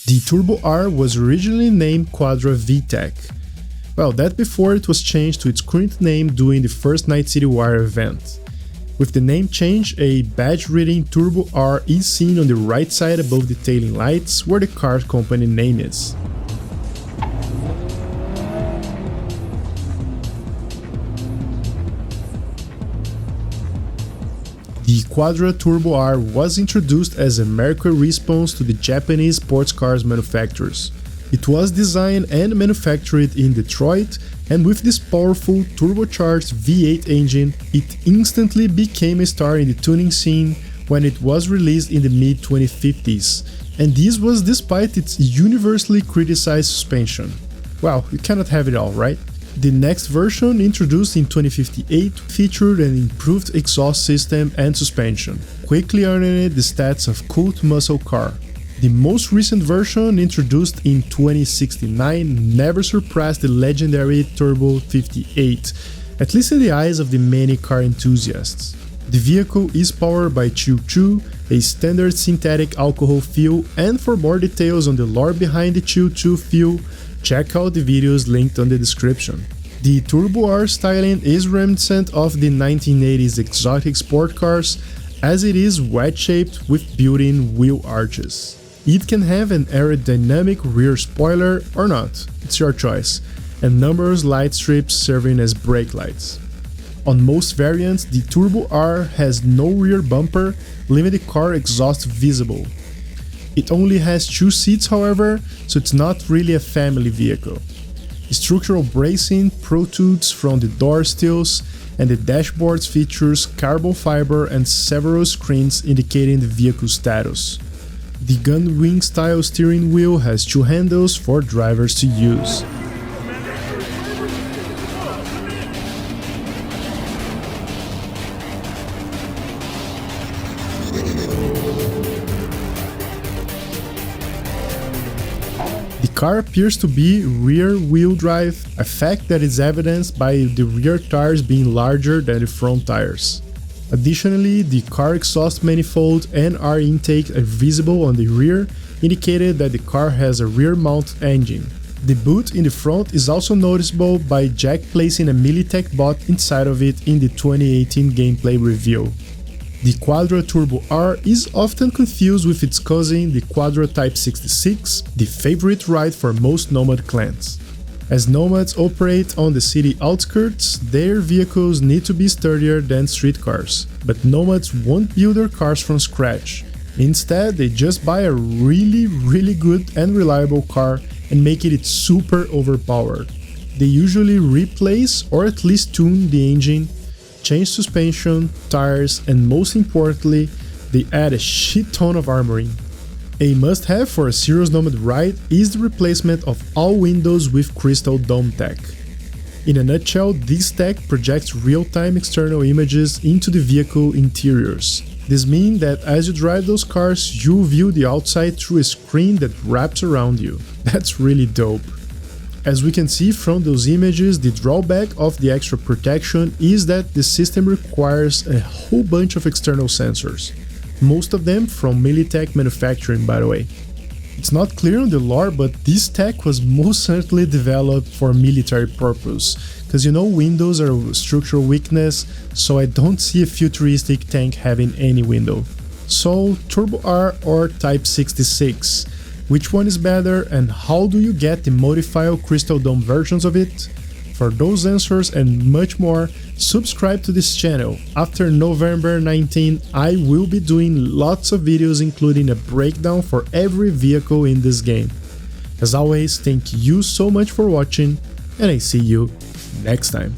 The Turbo-R was originally named Quadra V-Tech. Well, that before it was changed to its current name during the first Night City Wire event. With the name change, a badge reading Turbo-R is seen on the right side above the tailing lights where the car company name is. The Quadra Turbo-R was introduced as a Mercury response to the Japanese sports cars manufacturers. It was designed and manufactured in Detroit, and with this powerful turbocharged V8 engine, it instantly became a star in the tuning scene when it was released in the mid-2050s, and this was despite its universally criticized suspension. Well, you cannot have it all, right? The next version, introduced in 2058, featured an improved exhaust system and suspension, quickly earning the stats of cult muscle car. The most recent version, introduced in 2069, never surpassed the legendary Turbo 58, at least in the eyes of the many car enthusiasts. The vehicle is powered by Choo-Choo, a standard synthetic alcohol fuel, and for more details on the lore behind the Choo-Choo fuel, check out the videos linked on the description. The Turbo-R styling is reminiscent of the 1980s exotic sport cars, as it is wedge-shaped with built-in wheel arches. It can have an aerodynamic rear spoiler or not, it's your choice, and numerous light strips serving as brake lights. On most variants, the Turbo-R has no rear bumper, leaving the car exhaust visible. It only has 2 seats, however, so it's not really a family vehicle. Structural bracing protrudes from the door stills, and the dashboard features carbon fiber and several screens indicating the vehicle's status. The gun wing style steering wheel has 2 handles for drivers to use. The car appears to be rear-wheel drive, a fact that is evidenced by the rear tires being larger than the front tires. Additionally, the car exhaust manifold and air intake are visible on the rear, indicating that the car has a rear-mount engine. The boot in the front is also noticeable by Jack placing a Militech bot inside of it in the 2018 gameplay reveal. The Quadra Turbo-R is often confused with its cousin, the Quadra Type-66, the favorite ride for most nomad clans. As nomads operate on the city outskirts, their vehicles need to be sturdier than street cars, but nomads won't build their cars from scratch. Instead, they just buy a really good and reliable car and make it super overpowered. They usually replace or at least tune the engine, change suspension, tires, and most importantly, they add a shit ton of armoring. A must-have for a serious nomad ride is the replacement of all windows with crystal dome tech. In a nutshell, this tech projects real-time external images into the vehicle interiors. This means that as you drive those cars, you view the outside through a screen that wraps around you. That's really dope. As we can see from those images, the drawback of the extra protection is that the system requires a whole bunch of external sensors, most of them from Militech manufacturing, by the way. It's not clear on the lore, but this tech was most certainly developed for military purpose, because you know windows are a structural weakness, so I don't see a futuristic tank having any window. So, Turbo-R or Type-66? Which one is better, and how do you get the modified crystal dome versions of it? For those answers and much more, subscribe to this channel. After November 19, I will be doing lots of videos including a breakdown for every vehicle in this game. As always, thank you so much for watching, and I see you next time.